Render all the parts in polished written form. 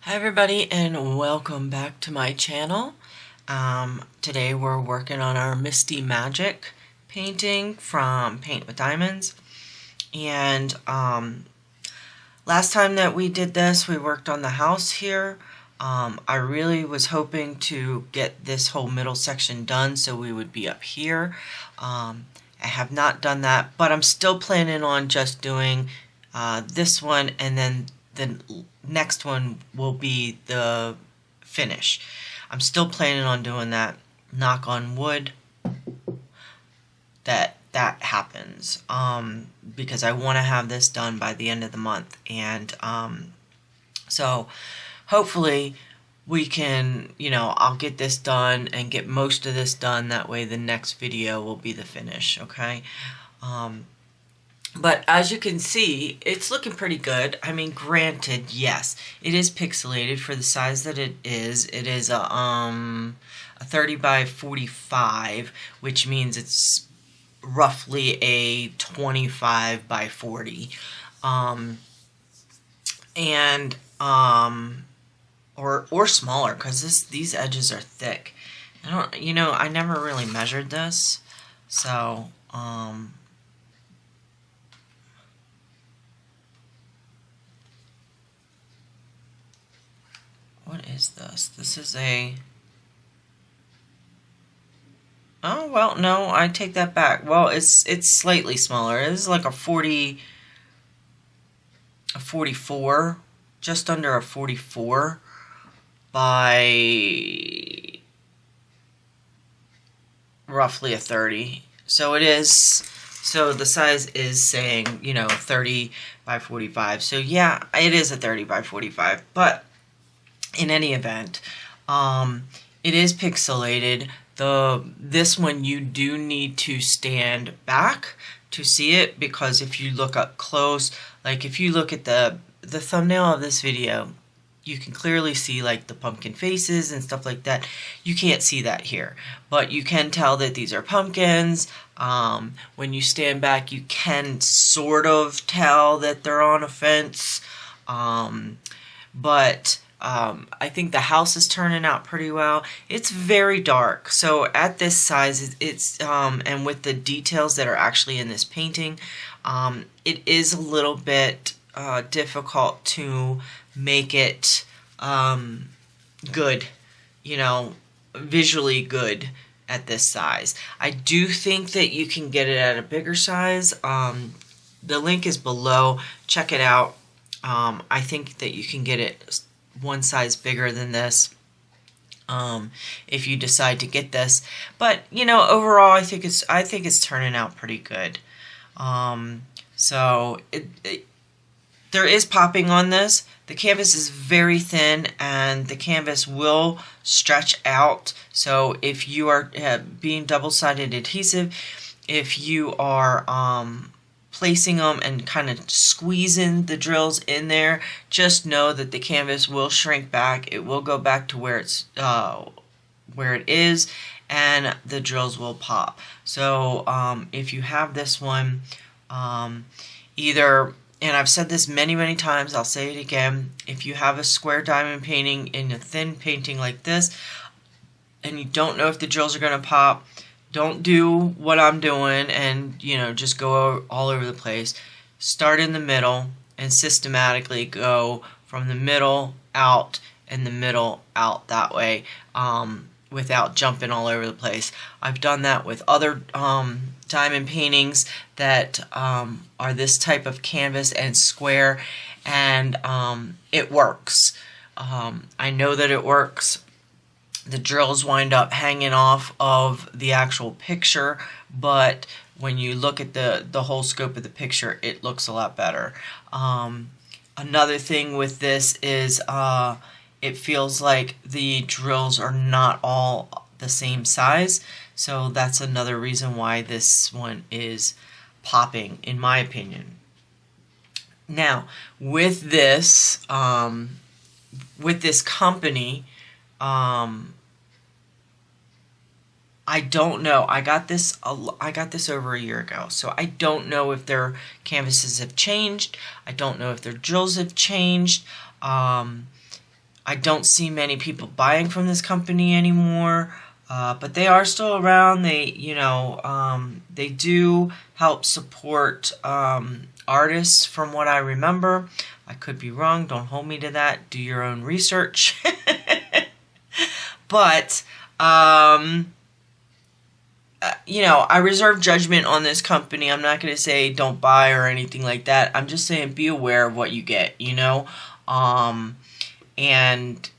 Hi everybody and welcome back to my channel. Today we're working on our Misty Magic painting from Paint with Diamonds. And last time that we did this, we worked on the house here. I really was hoping to get this whole middle section done so we would be up here. I have not done that, but I'm still planning on just doing this one, and then the next one will be the finish. I'm still planning on doing that. Knock on wood that happens, because I want to have this done by the end of the month, and so hopefully we can, I'll get this done and get most of this done. That way the next video will be the finish, okay? But as you can see, it's looking pretty good. I mean, granted, yes, it is pixelated for the size that it is. It is a 30 by 45, which means it's roughly a 25 by 40. Or smaller, because these edges are thick. I never really measured this, so what is this? This is a... Oh, well, no, I take that back. Well, it's slightly smaller. It is like a 44, just under a 44 by roughly a 30. So it is, so the size is saying, 30 by 45. So yeah, it is a 30 by 45, but in any event, it is pixelated. This one you do need to stand back to see it, because if you look up close, like if you look at the thumbnail of this video, you can clearly see like the pumpkin faces and stuff like that. You can't see that here, but you can tell that these are pumpkins. When you stand back, you can sort of tell that they're on a fence, but I think the house is turning out pretty well. It's very dark, so at this size, it's and with the details that are actually in this painting, it is a little bit difficult to make it good, visually good at this size. I do think that you can get it at a bigger size. The link is below. Check it out. I think that you can get it one size bigger than this, if you decide to get this. But overall, I think it's turning out pretty good. So there is popping on this. The canvas is very thin, and the canvas will stretch out. So if you are being double-sided adhesive, if you are placing them and kind of squeezing the drills in there, just know that the canvas will shrink back. It will go back to where it is, and the drills will pop. So if you have this one, either, and I've said this many times, I'll say it again, if you have a square diamond painting in a thin painting like this, and you don't know if the drills are going to pop, don't do what I'm doing and, just go all over the place. Start in the middle and systematically go from the middle out and the middle out that way, without jumping all over the place. I've done that with other diamond paintings that are this type of canvas and square, and it works. I know that it works. The drills wind up hanging off of the actual picture, but when you look at the whole scope of the picture, it looks a lot better. Another thing with this is it feels like the drills are not all the same size, so that's another reason why this one is popping, in my opinion. Now, with this company, I don't know. I got this over a year ago, so I don't know if their canvases have changed. I don't know if their drills have changed. I don't see many people buying from this company anymore, but they are still around. They, they do help support artists from what I remember. I could be wrong. Don't hold me to that. Do your own research. But, I reserve judgment on this company. I'm not going to say don't buy or anything like that. I'm just saying be aware of what you get, and,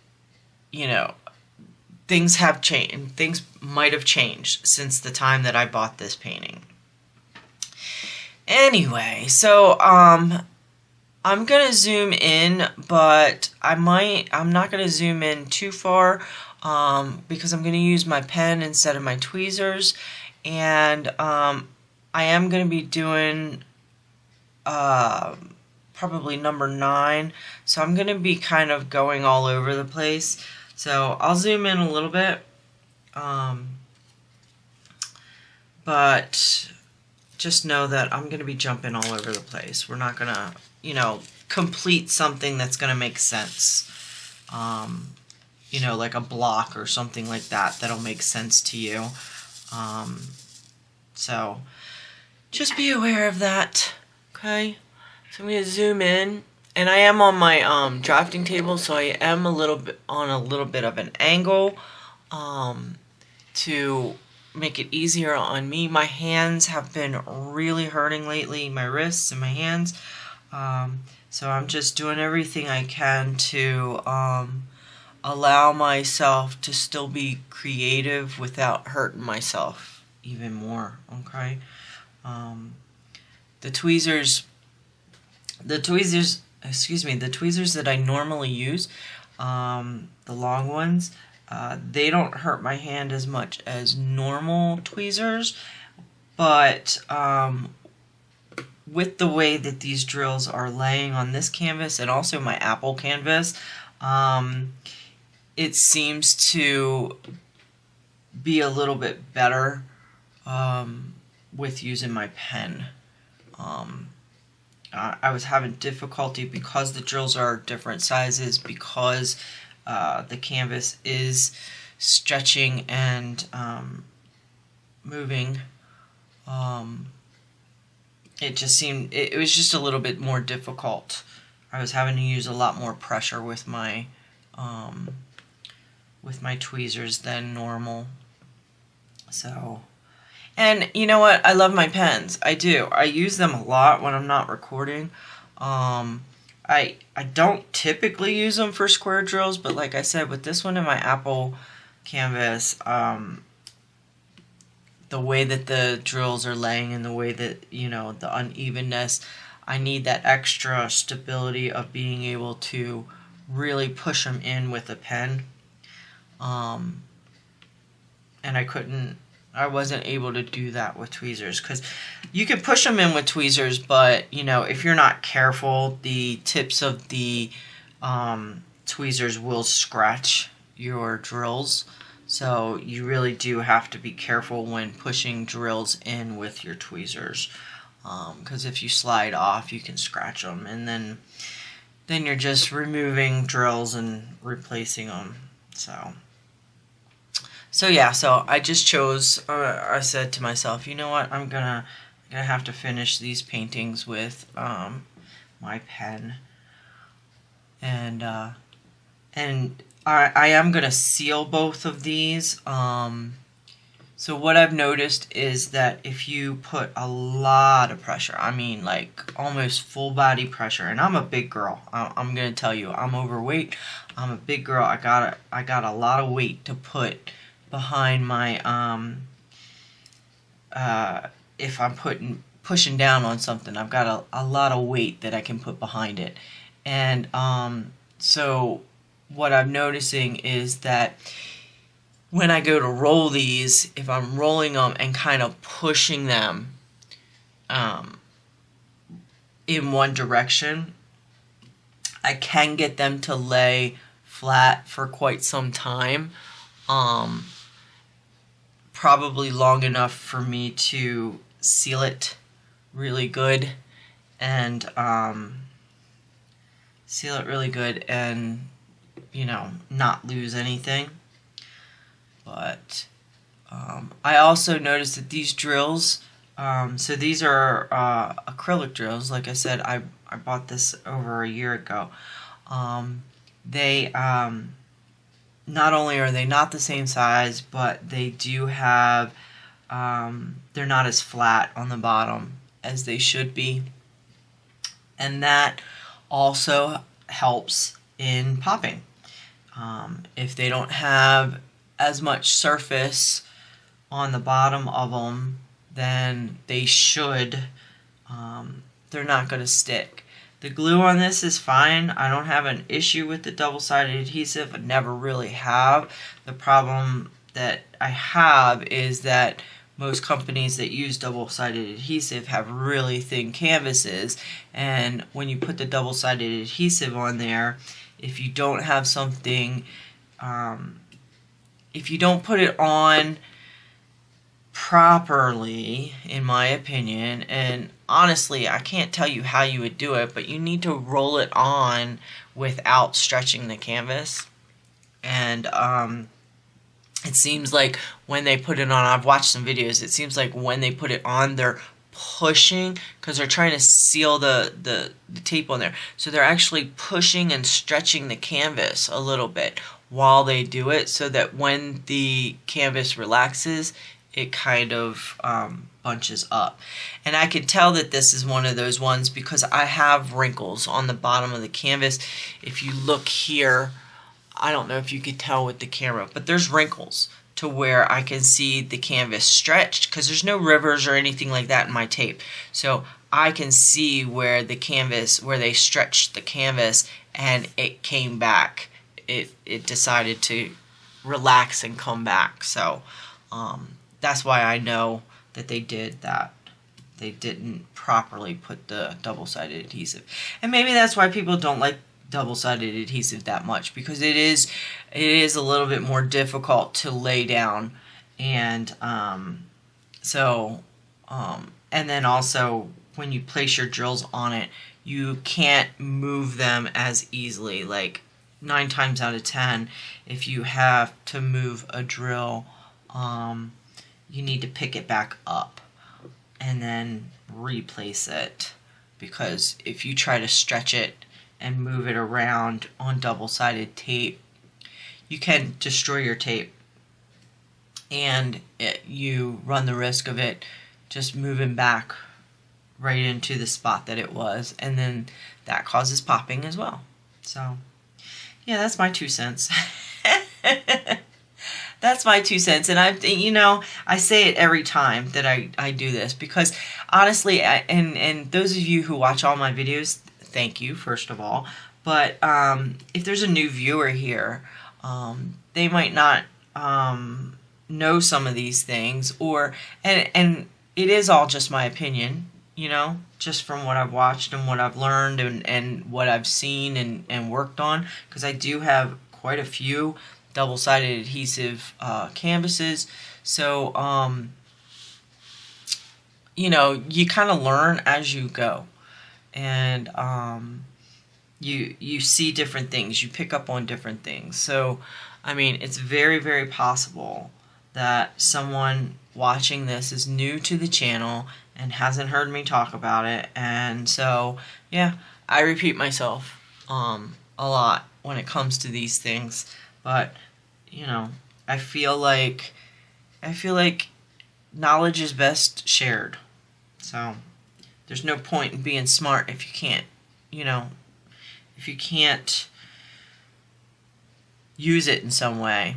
things have changed. Things might have changed since the time that I bought this painting. Anyway, so, I'm going to zoom in, but I'm not going to zoom in too far, because I'm going to use my pen instead of my tweezers, and, I am going to be doing, probably number 9, so I'm going to be kind of going all over the place. So I'll zoom in a little bit, but just know that I'm going to be jumping all over the place. We're not going to, complete something that's going to make sense, like a block or something like that that'll make sense to you. So just be aware of that, okay? So I'm going to zoom in, and I am on my drafting table, so I am a little bit of an angle to make it easier on me. My hands have been really hurting lately, my wrists and my hands, so I'm just doing everything I can to allow myself to still be creative without hurting myself even more, okay? The tweezers that I normally use, the long ones, they don't hurt my hand as much as normal tweezers, but with the way that these drills are laying on this canvas and also my Apple canvas, it seems to be a little bit better with using my pen. I was having difficulty because the drills are different sizes, because the canvas is stretching and moving. It was just a little bit more difficult. I was having to use a lot more pressure with my tweezers than normal. So, and you know what? I love my pens. I do. I use them a lot when I'm not recording. I don't typically use them for square drills, but like I said, with this one in my Apple canvas, the way that the drills are laying and the way that, the unevenness, I need that extra stability of being able to really push them in with a pen. And I wasn't able to do that with tweezers, because you can push them in with tweezers, but if you're not careful, the tips of the tweezers will scratch your drills. So you really do have to be careful when pushing drills in with your tweezers, because if you slide off, you can scratch them, and then you're just removing drills and replacing them. So yeah, so I just chose, I said to myself, you know what, I'm gonna have to finish these paintings with my pen, and I am gonna seal both of these. So what I've noticed is that if you put a lot of pressure, I mean like almost full body pressure, and I'm a big girl, I'm gonna tell you, I'm overweight, I'm a big girl, I got a lot of weight to put behind my if I'm pushing down on something, I've got a lot of weight that I can put behind it. And so what I'm noticing is that when I go to roll these, if I'm rolling them and kind of pushing them in one direction, I can get them to lay flat for quite some time. Probably long enough for me to seal it really good and you know, not lose anything. But I also noticed that these drills, so these are acrylic drills. Like I said, I bought this over a year ago. They not only are they not the same size, but they do have, they're not as flat on the bottom as they should be. And that also helps in popping. If they don't have as much surface on the bottom of them, then they should, they're not going to stick. The glue on this is fine. I don't have an issue with the double-sided adhesive. I never really have. The problem that I have is that most companies that use double-sided adhesive have really thin canvases, and when you put the double-sided adhesive on there, if you don't have something, if you don't put it on properly, in my opinion, and honestly, I can't tell you how you would do it, but you need to roll it on without stretching the canvas. And it seems like when they put it on, I've watched some videos, it seems like when they put it on, they're pushing because they're trying to seal the tape on there. So they're actually pushing and stretching the canvas a little bit while they do it, so that when the canvas relaxes, it kind of bunches up. And I can tell that this is one of those ones because I have wrinkles on the bottom of the canvas. If you look here, I don't know if you could tell with the camera, but there's wrinkles to where I can see the canvas stretched, because there's no rivers or anything like that in my tape. So I can see where the canvas, where they stretched the canvas and it came back. It decided to relax and come back. So that's why I know that they did that. They didn't properly put the double-sided adhesive. And maybe that's why people don't like double-sided adhesive that much, because it is a little bit more difficult to lay down. And and then also when you place your drills on it, you can't move them as easily. Like 9 times out of 10, if you have to move a drill, you need to pick it back up and then replace it, because if you try to stretch it and move it around on double-sided tape, you can destroy your tape, and you run the risk of it just moving back right into the spot that it was, and then that causes popping as well. So yeah, that's my 2 cents. That's my 2 cents, and I say it every time that I do this, because honestly, and those of you who watch all my videos, thank you, first of all. But if there's a new viewer here, they might not know some of these things, and it is all just my opinion, just from what I've watched and what I've learned and what I've seen and worked on, because I do have quite a few double-sided adhesive canvases. So you kind of learn as you go, and you see different things, you pick up on different things. So I mean, it's very, very possible that someone watching this is new to the channel and hasn't heard me talk about it, and so yeah, I repeat myself a lot when it comes to these things. But I feel like knowledge is best shared. So there's no point in being smart if you can't, if you can't use it in some way,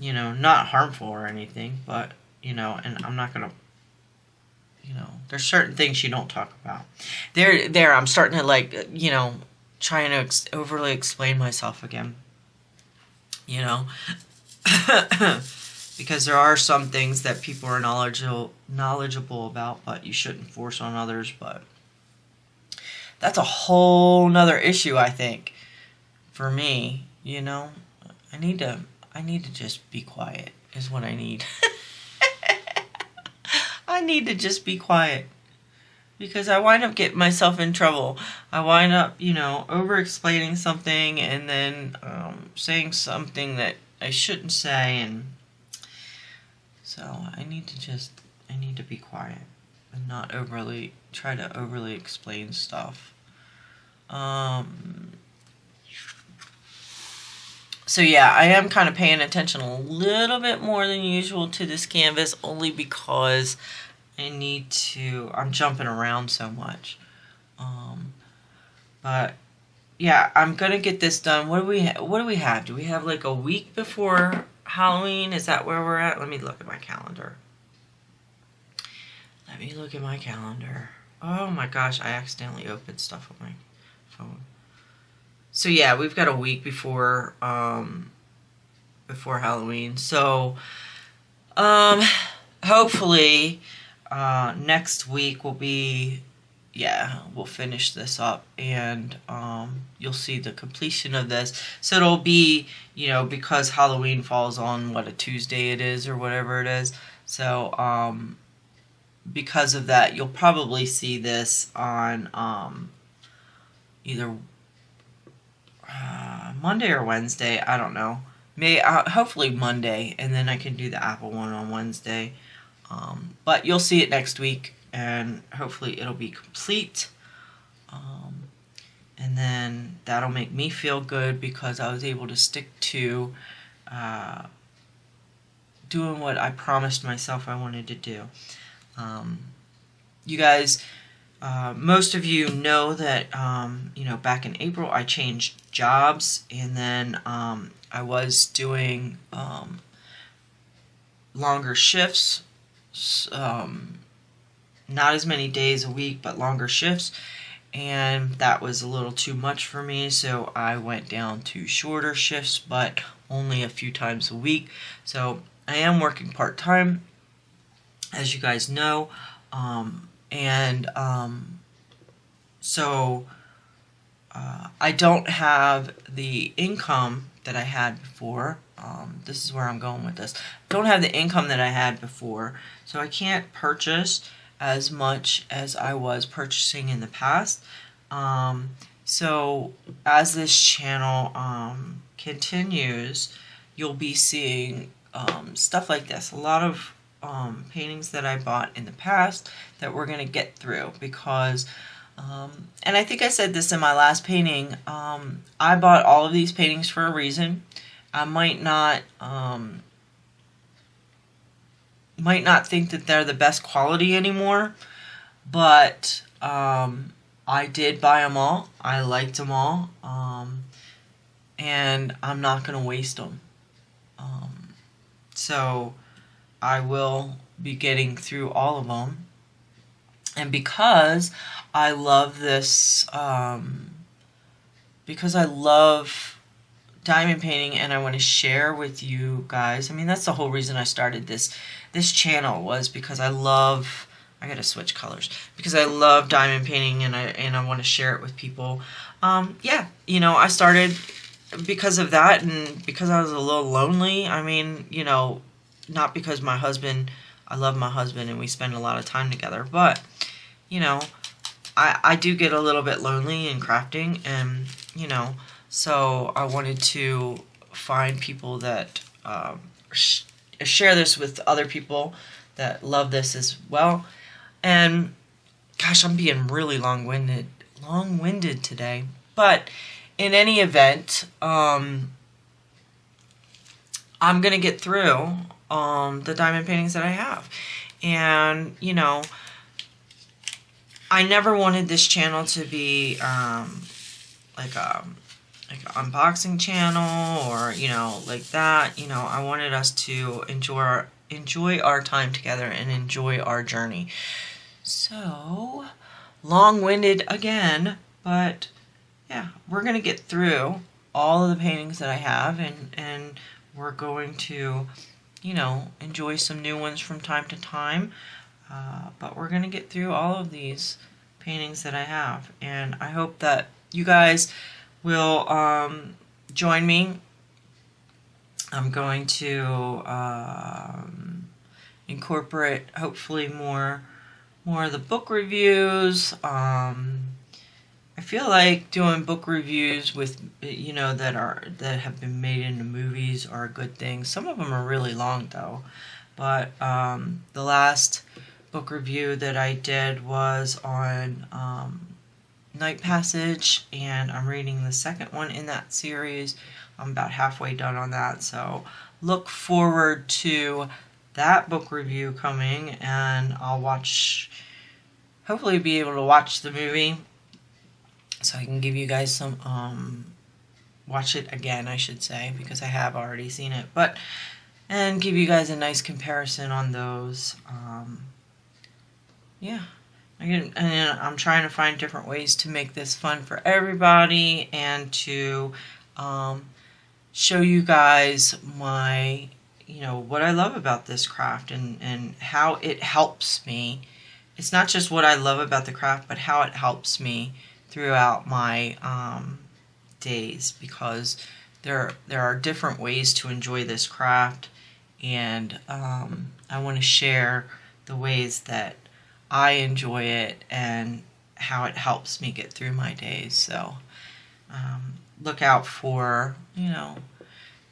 not harmful or anything, but and I'm not gonna, there's certain things you don't talk about. There, I'm starting to trying to overly explain myself again. Because there are some things that people are knowledgeable about, but you shouldn't force on others. But that's a whole nother issue, I think, for me. I need to just be quiet is what I need. I need to just be quiet. because I wind up getting myself in trouble. I wind up, you know, over-explaining something and then saying something that I shouldn't say, and so I need to be quiet and not try to overly explain stuff. So yeah, I am kind of paying attention a little bit more than usual to this canvas, only because I'm jumping around so much. But yeah, I'm gonna get this done. What do we have? Do we have like a week before Halloween? Is that where we're at? Let me look at my calendar. Oh my gosh, I accidentally opened stuff on my phone. So yeah, we've got a week before Halloween. So hopefully next week will be, we'll finish this up, and you'll see the completion of this. So it'll be, you know, because Halloween falls on what, a Tuesday it is or whatever it is. So because of that, you'll probably see this on either Monday or Wednesday. I don't know. Hopefully Monday, and then I can do the apple one on Wednesday. But you'll see it next week, and hopefully it'll be complete. And then that'll make me feel good because I was able to stick to doing what I promised myself I wanted to do. You guys, most of you know that, you know, back in April I changed jobs, and then I was doing longer shifts, not as many days a week, but longer shifts, and that was a little too much for me, so I went down to shorter shifts, but only a few times a week. So I am working part-time, as you guys know, so I don't have the income that I had before. This is where I'm going with this. I don't have the income that I had before, so I can't purchase as much as I was purchasing in the past. So as this channel continues, you'll be seeing stuff like this. A lot of paintings that I bought in the past that we're going to get through, because and I think I said this in my last painting, I bought all of these paintings for a reason. I might not think that they're the best quality anymore, but I did buy them all. I liked them all, and I'm not going to waste them. So I will be getting through all of them. And because I love this, because I love diamond painting and I want to share with you guys, I mean, that's the whole reason I started this channel, was because I gotta switch colors, because I love diamond painting and I want to share it with people. Yeah, you know, I started because of that, and because I was a little lonely. I mean, you know, not because I love my husband and we spend a lot of time together, but, you know, I do get a little bit lonely in crafting, and, you know, so I wanted to find people that share this with other people that love this as well. And gosh, I'm being really long-winded today. But in any event, I'm gonna get through the diamond paintings that I have. And, you know, I never wanted this channel to be like an unboxing channel, or, you know, like that. You know, I wanted us to enjoy our time together and enjoy our journey. So, long-winded again, but yeah, we're going to get through all of the paintings that I have, and we're going to, you know, enjoy some new ones from time to time. But we're going to get through all of these paintings that I have, and I hope that you guys will join me. I'm going to incorporate, hopefully, more more of the book reviews. I feel like doing book reviews with, you know, that have been made into movies are a good thing. Some of them are really long though, but the last book review that I did was on Night Passage, and I'm reading the second one in that series. I'm about halfway done on that, so look forward to that book review coming, and I'll hopefully be able to watch the movie so I can give you guys some, watch it again, I should say, because I have already seen it, and give you guys a nice comparison on those. Yeah. And I'm trying to find different ways to make this fun for everybody, and to show you guys my, you know, what I love about this craft, and how it helps me. It's not just what I love about the craft, but how it helps me throughout my days, because there are different ways to enjoy this craft, and I want to share the ways that I enjoy it and how it helps me get through my days. So look out for, you know,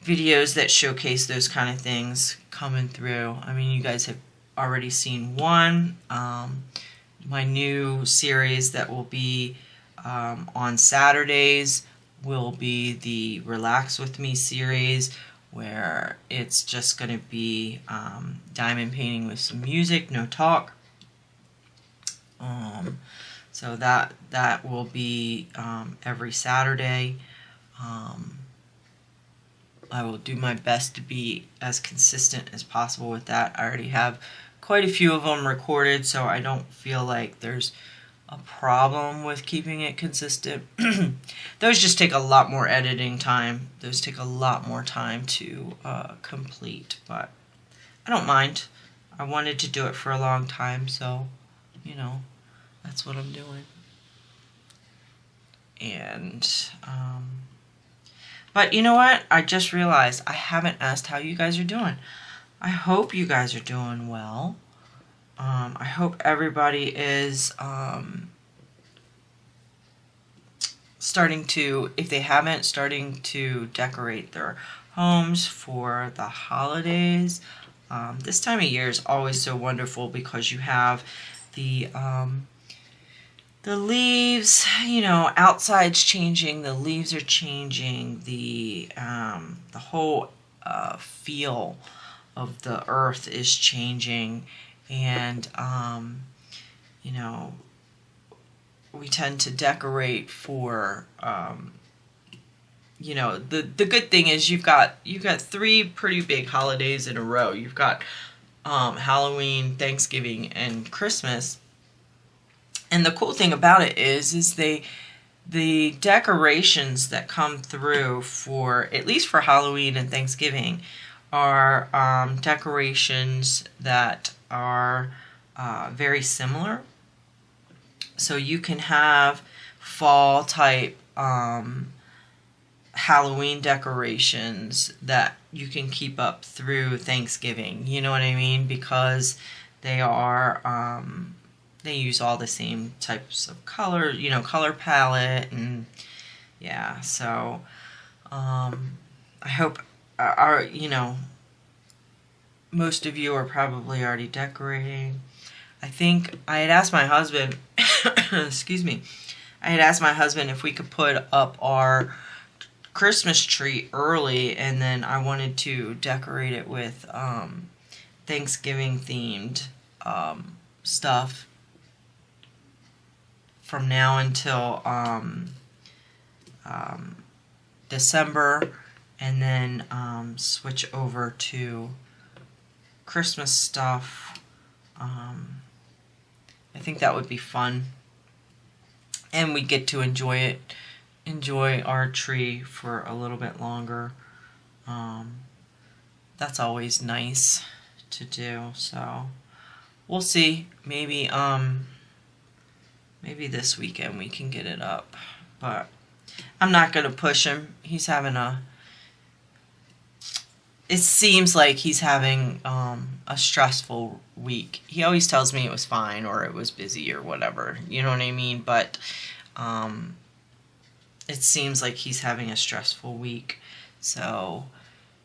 videos that showcase those kind of things coming through. I mean, you guys have already seen one. My new series that will be on Saturdays will be the Relax With Me series, where it's just going to be diamond painting with some music, no talk. So that will be every Saturday. I will do my best to be as consistent as possible with that. I already have quite a few of them recorded, so I don't feel like there's a problem with keeping it consistent. Those just take a lot more editing time. Those take a lot more time to complete, but I don't mind. I wanted to do it for a long time, so, you know, that's what I'm doing. And but you know what? I just realized I haven't asked how you guys are doing. I hope you guys are doing well. I hope everybody is starting to, if they haven't, starting to decorate their homes for the holidays. This time of year is always so wonderful, because you have the leaves, you know, outside's changing, the leaves are changing, the whole feel of the earth is changing, and you know, we tend to decorate for you know, the good thing is you've got 3 pretty big holidays in a row. You've got Halloween, Thanksgiving, and Christmas. And the cool thing about it is the decorations that come through for, at least for Halloween and Thanksgiving, are decorations that are very similar. So you can have fall type Halloween decorations that you can keep up through Thanksgiving. You know what I mean? Because they are they use all the same types of color, you know, color palette, and yeah. So I hope you know, most of you are probably already decorating. I think I had asked my husband, excuse me, I had asked my husband if we could put up our Christmas tree early, and then I wanted to decorate it with Thanksgiving themed stuff from now until December, and then switch over to Christmas stuff. I think that would be fun, and we get to enjoy our tree for a little bit longer. That's always nice to do. So we'll see. Maybe maybe this weekend we can get it up, but I'm not gonna push him. He's having it seems like he's having a stressful week. He always tells me it was fine or it was busy or whatever, you know what I mean? But it seems like he's having a stressful week. So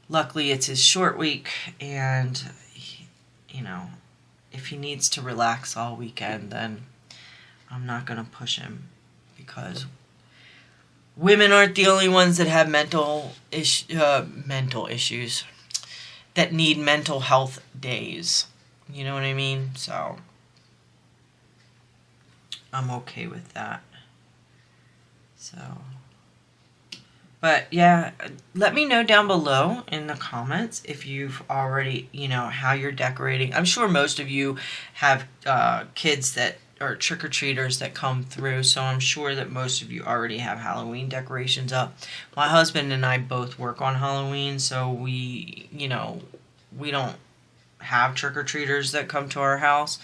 luckily it's his short week, and you know, if he needs to relax all weekend, then I'm not going to push him, because women aren't the only ones that have mental issues, that need mental health days. You know what I mean? So I'm okay with that. So, but yeah, let me know down below in the comments if you've already, you know, how you're decorating. I'm sure most of you have kids that are trick-or-treaters that come through, so I'm sure that most of you already have Halloween decorations up. My husband and I both work on Halloween, so we, you know, we don't have trick-or-treaters that come to our house.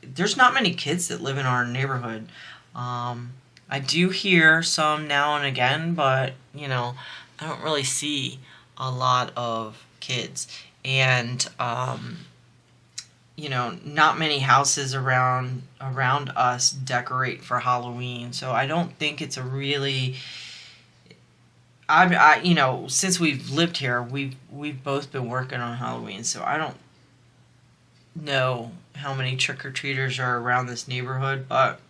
There's not many kids that live in our neighborhood. I do hear some now and again, but, you know, I don't really see a lot of kids. And, you know, not many houses around us decorate for Halloween, so I don't think it's a really... you know, since we've lived here, we've both been working on Halloween, so I don't know how many trick-or-treaters are around this neighborhood, but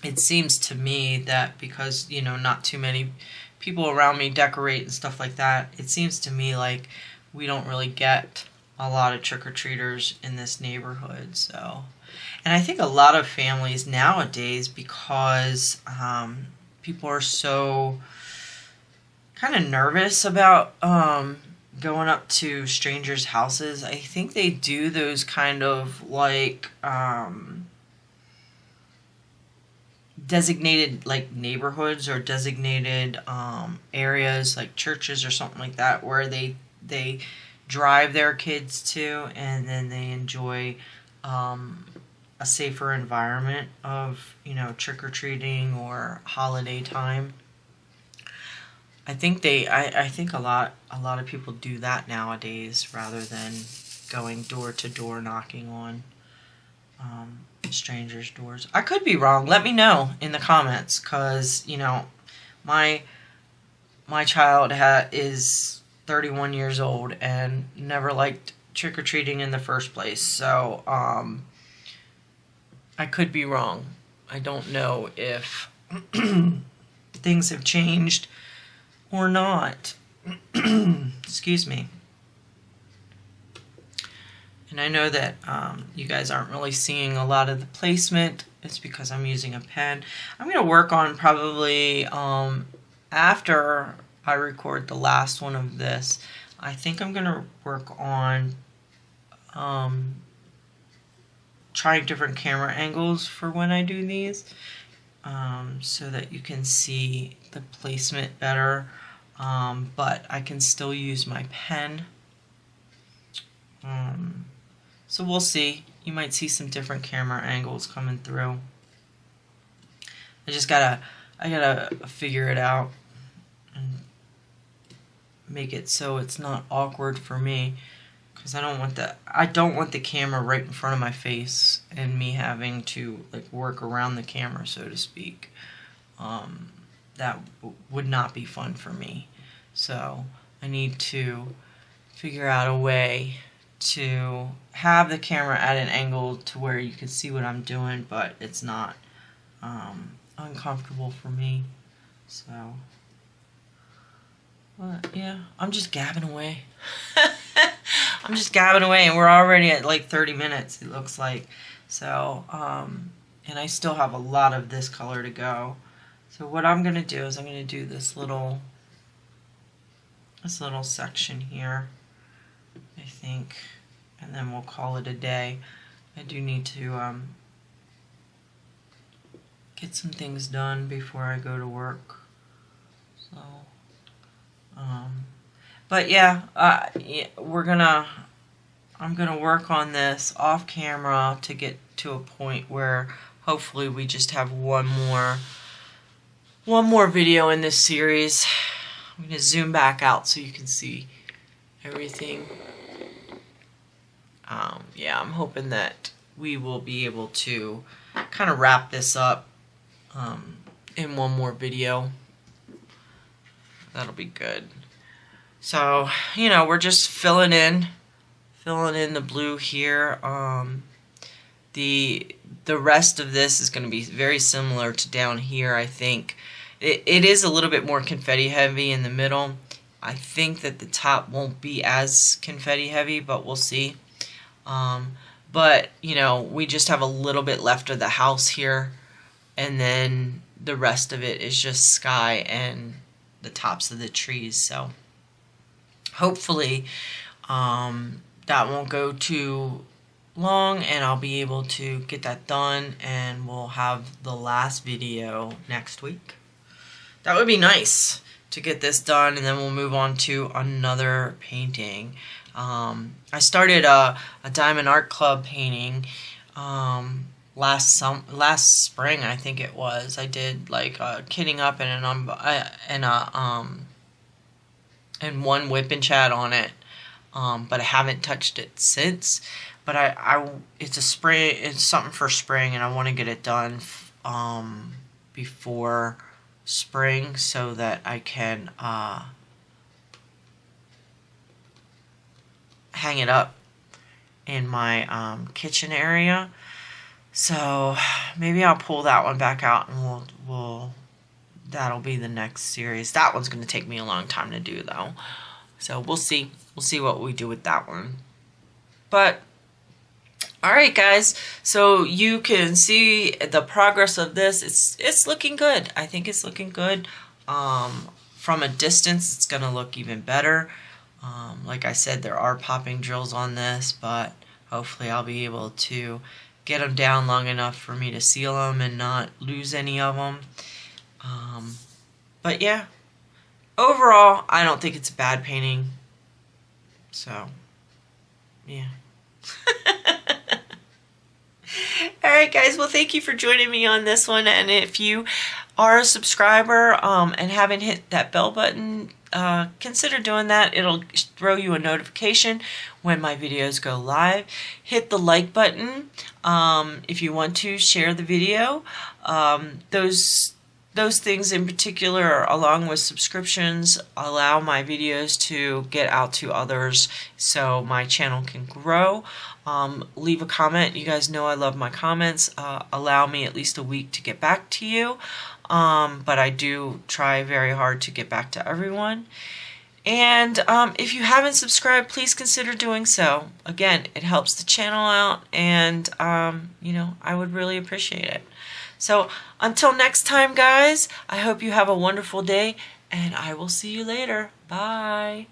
it seems to me that because, you know, not too many people around me decorate and stuff like that, it seems to me like we don't really get a lot of trick-or-treaters in this neighborhood. So, and I think a lot of families nowadays, because people are so kind of nervous about going up to strangers' houses, I think they do those kind of like designated like neighborhoods or designated areas like churches or something like that, where they drive their kids to, and then they enjoy a safer environment of, you know, trick-or-treating or holiday time. I think I think a lot of people do that nowadays rather than going door to door knocking on strangers' doors. I could be wrong. Let me know in the comments, because, you know, my child is 31 years old and never liked trick-or-treating in the first place. So I could be wrong. I don't know if things have changed or not. Excuse me. And I know that you guys aren't really seeing a lot of the placement. It's because I'm using a pen. I'm going to work on probably after I record the last one of this. I think I'm going to work on trying different camera angles for when I do these, so that you can see the placement better, but I can still use my pen. So we'll see. You might see some different camera angles coming through. I gotta figure it out and make it so it's not awkward for me, because I don't want the camera right in front of my face and me having to like work around the camera, so to speak. That would not be fun for me. So I need to figure out a way to have the camera at an angle to where you can see what I'm doing, but it's not uncomfortable for me. So, but yeah, I'm just gabbing away. I'm just gabbing away, and we're already at like 30 minutes, it looks like. So, and I still have a lot of this color to go. So what I'm going to do is I'm going to do this little section here, I think, and then we'll call it a day. I do need to get some things done before I go to work. So, but yeah, I'm gonna work on this off camera to get to a point where hopefully we just have one more video in this series. I'm going to zoom back out so you can see everything. Yeah, I'm hoping that we will be able to kind of wrap this up in one more video. That'll be good. So, you know, we're just filling in the blue here. The rest of this is going to be very similar to down here, I think. It is a little bit more confetti heavy in the middle. I think that the top won't be as confetti heavy, but we'll see. But, you know, we just have a little bit left of the house here, and then the rest of it is just sky and the tops of the trees. So hopefully that won't go too long, and I'll be able to get that done, and we'll have the last video next week. That would be nice to get this done, and then we'll move on to another painting. I started a Diamond Art Club painting last spring, I think it was. I did like kitting up and one whip and chat on it, but I haven't touched it since. But it's something for spring, and I want to get it done before spring so that I can hang it up in my kitchen area. So maybe I'll pull that one back out, and that'll be the next series. That one's going to take me a long time to do, though. So we'll see what we do with that one. But alright guys, so you can see the progress of this. It's looking good. I think it's looking good. From a distance, it's going to look even better. Like I said, there are popping drills on this, but hopefully I'll be able to get them down long enough for me to seal them and not lose any of them. But yeah, overall, I don't think it's a bad painting. So, yeah. Alright guys, well thank you for joining me on this one, and if you are a subscriber and haven't hit that bell button, consider doing that. It'll throw you a notification when my videos go live. Hit the like button if you want to share the video. Those things in particular, along with subscriptions, allow my videos to get out to others so my channel can grow. Leave a comment. You guys know I love my comments. Allow me at least a week to get back to you. But I do try very hard to get back to everyone. And if you haven't subscribed, please consider doing so. Again, it helps the channel out, and you know, I would really appreciate it. So until next time, guys, I hope you have a wonderful day, and I will see you later. Bye.